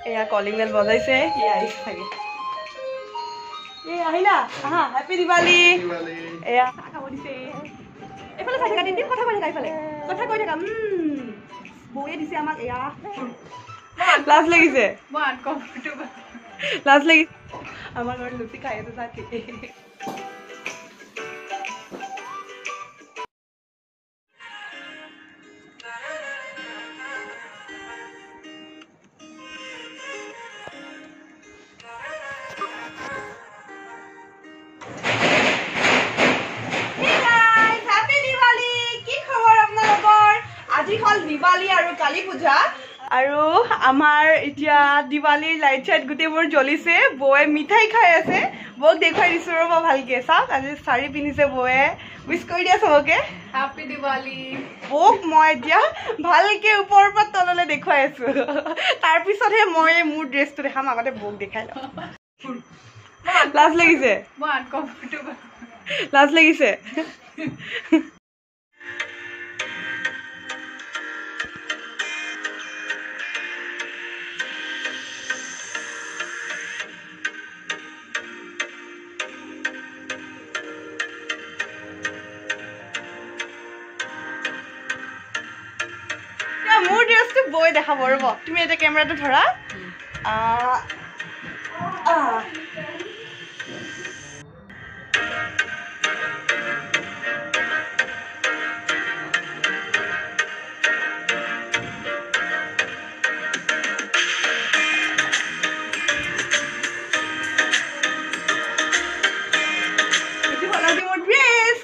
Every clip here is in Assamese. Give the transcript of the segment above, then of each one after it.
এয়া কলিং বেল বজাইছে ই আহিছে থাকে এই আহিলা আহা হ্যাপি দিৱালী এয়া খাব দিছে এফালে চাই থাকা দিন কথা কৈ থাকা এফালে কথা কৈ থাকা বৌয়ে দিছে আমাক এয়া লাজ লাগিছে মই আনকমফৰ্টেবল লাজ লাগি আমাৰ ঘৰত লুচি খাই আছে তাকে দিৱালী আৰু কালী পূজা আৰু আমাৰ এতিয়া দিৱালীৰ লাইট চাইট গোটেইবোৰ জ্বলিছে বৌয়ে মিঠাই খাই আছে বৌক দেখুৱাই দিছো ৰ'ব ভালকে চাওক আজি শাৰী পিন্ধিছে বৌয়ে উইচ কৰি দিয়া চবকে হেপী দিৱালী বৌক মই এতিয়া ভালকে ওপৰৰ পৰা তললৈ দেখুৱাই আছো তাৰপিছতহে মই মোৰ ড্ৰেছটো দেখাম আগতে বৌক দেখাই লওঁ লাজ লাগিছে মই আনকমফৰ্টেবল লাজ লাগিছে মোৰ ড্ৰেছটো বৈ দেখাব ৰ'ব তুমি এটা কেমেৰাটো ধৰা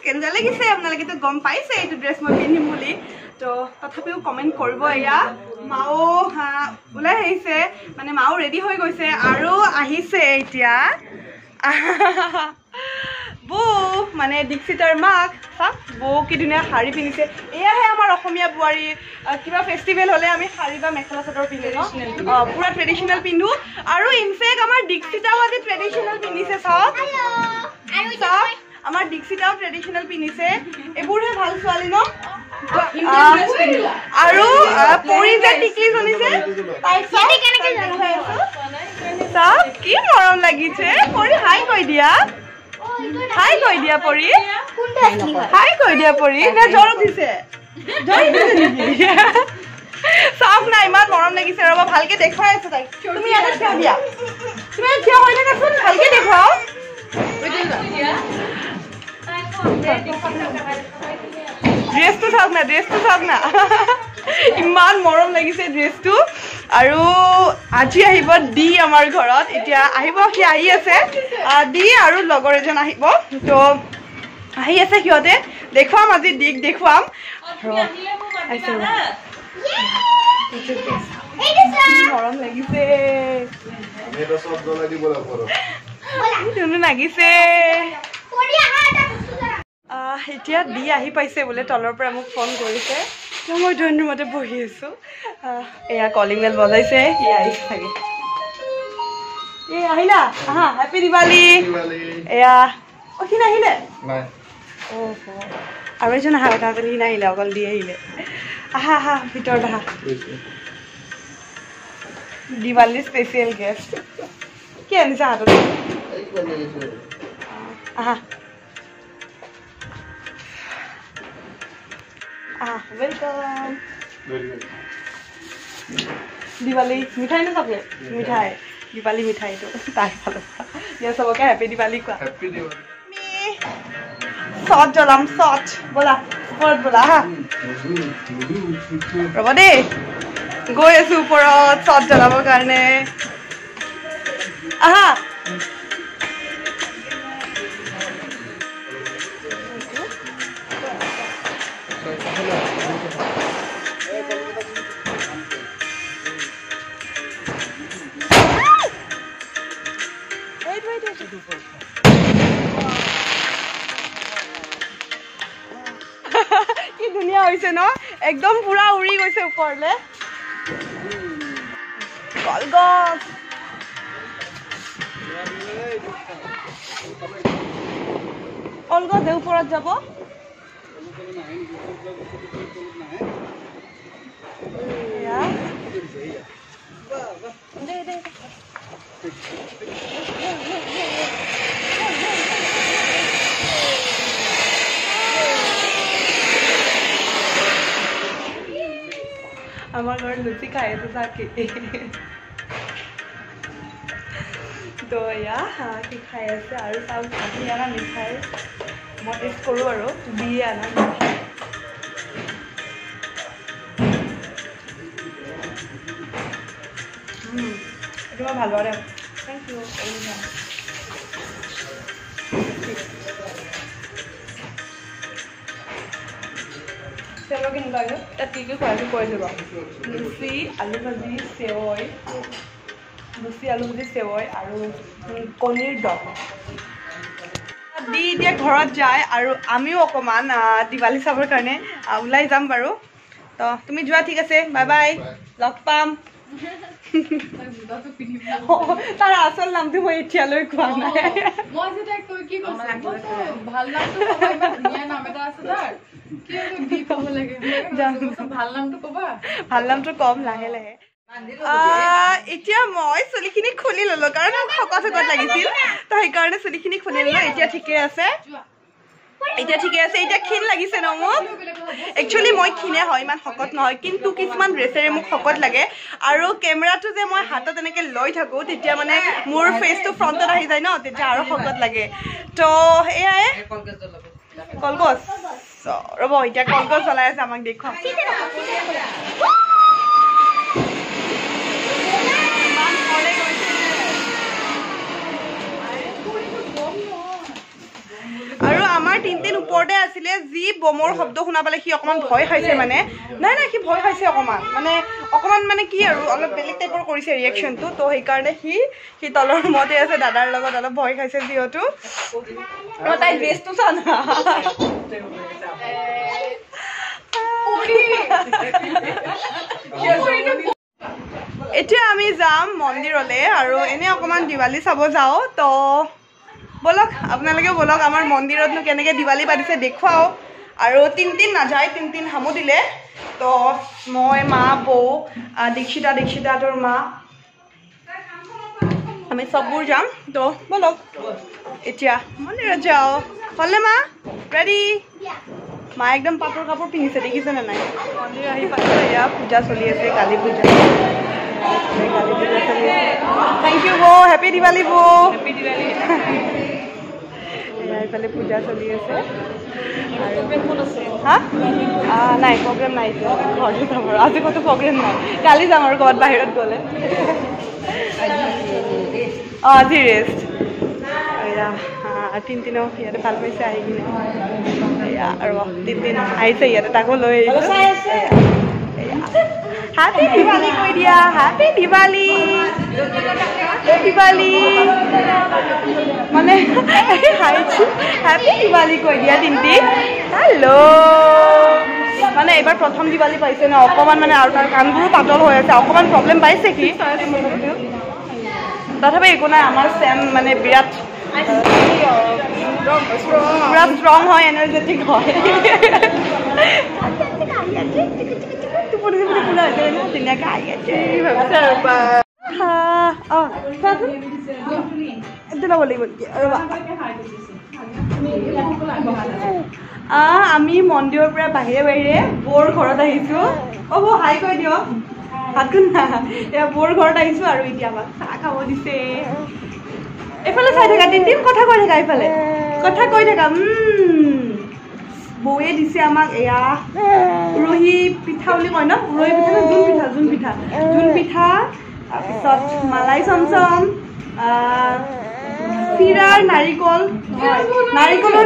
কেনেকুৱা লাগিছে আপোনালোকেতো গম পাইছে এইটো ড্ৰেছ মই পিন্ধিম বুলি তো তথাপিও কমেণ্ট কৰিব এয়া মাও ওলাই আহিছে মানে মাও ৰেডি হৈ গৈছে আৰু আহিছে এতিয়া বৌ মানে দীক্ষিতৰ মাক চাওক বৌ কি ধুনীয়া শাৰী পিন্ধিছে এয়াহে আমাৰ অসমীয়া বোৱাৰী কিবা ফেষ্টিভেল হ'লে আমি শাৰী বা মেখেলা চাদৰ পিন্ধো ন পুৰা ট্ৰেডিশ্যনেল পিন্ধো আৰু ইনফেক্ট আমাৰ দীক্ষিতাও আজি ট্ৰেডিশ্যনেল পিন্ধিছে চাওক চাওক আমাৰ দীক্ষিতাও ট্ৰেডিশ্যনেল পিন্ধিছে এইবোৰহে ভাল ছোৱালী ন আৰু পৰি যে টিকলি জনিছে চাওক কি মৰম লাগিছে পৰি হাই কৈ দিয়া পৰি হাই কৈ দিয়া পৰি নে জ্বৰ উঠিছে নেকি চাওক না ইমান মৰম লাগিছে ৰ'ব ভালকে দেখুৱাই আছে তাইক তুমি ইয়াতে থিয় দিয়া তুমি থিয় হৈ থাকাচোন ভালকে দেখুৱাও ড্ৰেছটো চাওক না ইমান মৰম লাগিছে ড্ৰেছটো আৰু আজি আহিব দি আমাৰ ঘৰত এতিয়া আহিব সি আহি আছে দি আৰু লগৰ এজন আহিব তো আহি আছে সিহঁতে দেখুৱাম আজি দিক দেখুৱাম মৰম লাগিছে লাগিছে এতিয়া দি আহি পাইছে বোলে তলৰ পৰা মোক ফোন কৰিছে মই ধন্যবাদে বহি আছো এয়া কলিং বেল বজাইছে ই আহিছে থাকে এই আহিলা আহা হেপী দিৱালী এয়া সি নাহিলে আৰু এজন আহা কথা সি নাহিলে অকল দি আহিলে আহা ভিতৰত আহা দিৱালী স্পেচিয়েল গেষ্ট কি আনিছা হাতত আহা वेलकम दिवाली मिठाई ना चॉकलेट मिठाई दिवाली मिठाई तो ताई फालो ये सब के हैप्पी दिवाली को हैप्पी दिवाली सॉट जलाम सॉट बोला ऊपर बोला हा रबा दे गय आसु ऊपर सॉट जलाबर कारणे आहा কি ধুনীয়া হৈছে ন একদম পুৰা উৰি গৈছে ওপৰলে কলগছ কলগছ ওপৰত যাব আমাৰ ঘৰত লুচি খাই আছে চাকি তো এয়া কি খাই আছে আৰু চাওক আমি আনা মিঠাই মই টেষ্ট কৰোঁ আৰু দিয়ে আনা মিঠাই এইটো মই ভাল পাওঁ দে থেংক ইউ চেৱৈ কেনেকুৱা তাত কি কি খুৱাইছোঁ কৈ দিব লুচি আলু ভাজি চেৱৈ লুচি আলু ভাজি চেৱৈ আৰু কণীৰ দম দি এতিয়া ঘৰত যায় আৰু আমিও অকণমান দিৱালী চাবৰ কাৰণে ওলাই যাম বাৰু তো তুমি যোৱা ঠিক আছে বাই বাই লগ পাম তাৰ আচল নামটো মই এতিয়ালৈ কোৱা নাই ভাল নামটো কম লাহে লাহে এতিয়া মই চুলিখিনি খুলি ললো কাৰণ মোক শকত শকত লাগিছিল তো সেইকাৰণে চুলিখিনি খুলি ললো এতিয়া ঠিকে আছে এতিয়া ক্ষীণ লাগিছে ন মোক একচুৱেলি মই ক্ষীণে হয় ইমান শকত নহয় কিন্তু কিছুমান ড্ৰেছেৰে মোক শকত লাগে আৰু কেমেৰাটো যে মই হাতত এনেকৈ লৈ থাকোঁ তেতিয়া মানে মোৰ ফেচটো ফ্ৰণ্টত আহি যায় ন তেতিয়া আৰু শকত লাগে তো এয়াই কলগছ ৰ'ব এতিয়া কলগছ জ্বলাই আছে আমাক দেখুৱাম আৰু আমাৰ তিনদিন ওপৰতে আছিলে যি বমৰ শব্দ শুনা পালে সি অকণমান ভয় খাইছে মানে নাই সি ভয় খাইছে অকণমান মানে কি আৰু অলপ বেলেগ টাইপৰ কৰিছে ৰিয়েকশ্যনটো তো সেইকাৰণে সি তলৰ ৰুমতে আছে দাদাৰ লগত অলপ ভয় খাইছে যিহেতু তাই ড্ৰেছটো চা না এতিয়া আমি যাম মন্দিৰলৈ আৰু এনে অকণমান দিৱালী চাব যাওঁ তো বলক আপোনালোকে বলক আমাৰ মন্দিৰতনো কেনেকৈ দিৱালী পাতিছে দেখুৱাও আৰু তিনদিন নাযায় তিনদিন হামু দিলে তো মই মা বৌ দীক্ষিতাটোৰ মা আমি চববোৰ যাম তো বলক এতিয়া মন্দিৰত যাওঁ হ'লনে মা ৰেডি মা একদম পাটৰ কাপোৰ পিন্ধিছে দেখিছেনে নাই মন্দিৰ আহি পাইছে এয়া পূজা চলি আছে কালী পূজা চলি আছে থেংক ইউ বৌ হেপী দিৱালী বৌ হেপী দিৱালী এইফালে পূজা চলি আছে হা নাই প্ৰগ্ৰেম নাই এতিয়া ঘৰতে যাম আৰু আজি ক'তো প্ৰগ্ৰেম নাই কালি যাম আৰু ক'ৰবাত বাহিৰত গ'লে আজি ৰেষ্ট এয়া তিনদিনো ইয়াতে ভাল পাইছে আহি কিনে এয়া আৰু তিনদিন আহিছে ইয়াতে তাকো লৈ আহিছে Happy Diwali কৈ দিয়া Happy Diwali মানে হাইছো Happy Diwali কৈ দিয়া তিনটি হেল্ল' মানে এইবাৰ প্ৰথম দিৱালী পাইছে ন অকণমান মানে আৰু তাৰ কাণবোৰো পাতল হৈ আছে অকণমান প্ৰব্লেম পাইছে কি তথাপি একো নাই আমাৰ চেম মানে বিৰাট পুৰা ষ্ট্ৰং হয় এনাৰ্জেটিক হয় ধুনীয়াকৈ আহি আছে ভাবিছে এইটো ল'ব লাগিব ৰ'বা আমি মন্দিৰৰ পৰা বাহিৰে বৌৰ ঘৰত আহিছোঁ বৌ হাই কৈ দিয়ক হাতখন না এয়া বৌৰ ঘৰত আহিছোঁ আৰু এতিয়া আমাক চাহ খাব দিছে এইফালে চাই থাকা তিনদিন কথা কৈ থাকা এইফালে কথা কৈ থাকা বৌয়ে দিছে আমাক এয়া উৰহি পিঠা বুলি কয় ন উৰহি পিঠা জোন পিঠা তাৰপিছত মালাই চমচম চিৰাৰ নাৰিকলৰ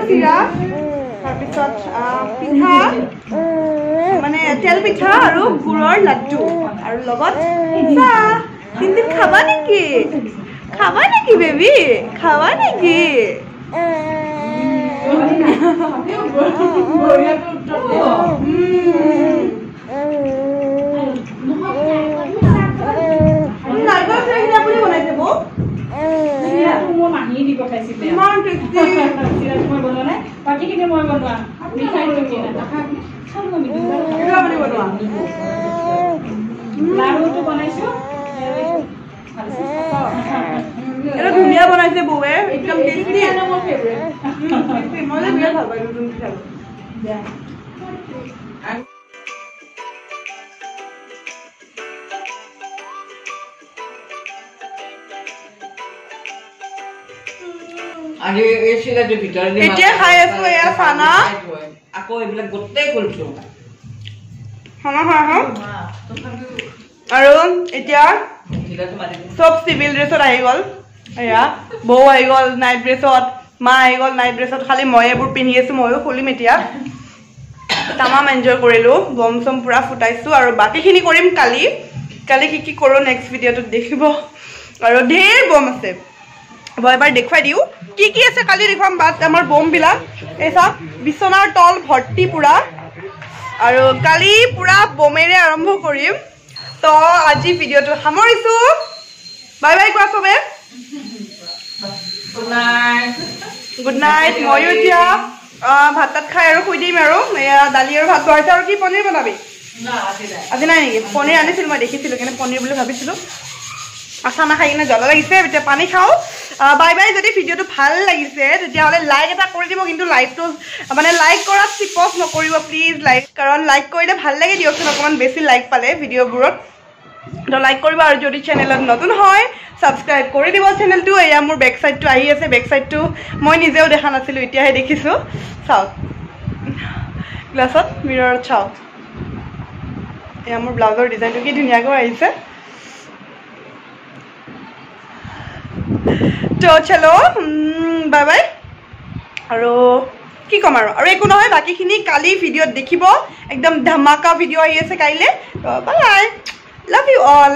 চিৰা তাৰপিছত পিঠা মানে তেল পিঠা আৰু গুড়ৰ লাড্ডু আৰু লগত চাহ তিনদিন খাবা নেকি বেবি খাবা নেকি ধুনীয়া বনাইছে বৌয়ে একদম টেষ্টি মই বিৰাট ভাল পাইছোঁ নতুন পিঠা আজি এই চিৰাটো ভিতৰত দি এতিয়া খাই আছো এয়া চানা আকৌ এইবিলাক গোটেই কৰিছো খানা আৰু এতিয়া সব সিভিল ড্ৰেছত আহি গ'ল এয়া বৌ আহি গ'ল নাইট ড্ৰেছত মা আহি গ'ল নাইট ড্ৰেছত খালি মই এইবোৰ পিন্ধি আছো ময়ো খুলিম এতিয়া তামাম এনজয় কৰিলোঁ বম চম পুৰা ফুটাইছোঁ আৰু বাকীখিনি কৰিম কালি কি কৰোঁ নেক্সট ভিডিঅ'টোত দেখিব আৰু ঢেৰ বম আছে মই এবাৰ দেখুৱাই দিওঁ কি আছে কালি দেখুৱাম বাট আমাৰ বমবিলাক এই চাওক বিচনাৰ তল ভৰ্তি পুৰা আৰু কালি পুৰা বমেৰে আৰম্ভ কৰিম তো আজি ভিডিঅ'টো সামৰিছোঁ বাই বাই কোৱা চবে গুড নাইট ময়ো এতিয়া ভাত তাত খাই আৰু শুই দিম আৰু এয়া দালি আৰু ভাত বনাইছে আৰু কি পনীৰ বনাবি আজি নাই নেকি পনীৰ আনিছিলোঁ মই দেখিছিলোঁ কিন্তু পনীৰ বুলি ভাবিছিলোঁ চানা খাই কিনে জ্বলা লাগিছে এতিয়া পানী খাওঁ বাই বাই যদি ভিডিঅ'টো ভাল লাগিছে তেতিয়াহ'লে লাইক এটা কৰি দিব কিন্তু লাইকটো মানে লাইক কৰাত চিপচ নকৰিব প্লিজ লাইক কাৰণ লাইক কৰিলে ভাল লাগে দিয়কচোন অকণমান বেছি লাইক পালে ভিডিঅ'বোৰত তো লাইক কৰিব আৰু যদি চেনেলত নতুন হয় ছাবস্ক্ৰাইব কৰি দিব চেনেলটো এয়া মোৰ বেক চাইডটো আহি আছে বেক চাইডটো মই নিজেও দেখা নাছিলোঁ এতিয়াহে দেখিছোঁ চাওক গ্লাছত মিৰৰত চাওক এয়া মোৰ ব্লাউজৰ ডিজাইনটো কি ধুনীয়াকৈ আহিছে তো চলো বাই বাই আৰু কি ক'ম আৰু একো নহয় বাকীখিনি কালি ভিডিঅ'ত দেখিব একদম ধামাকা ভিডিঅ' আহি আছে কাইলৈ তো বাই লাভ ইউ অল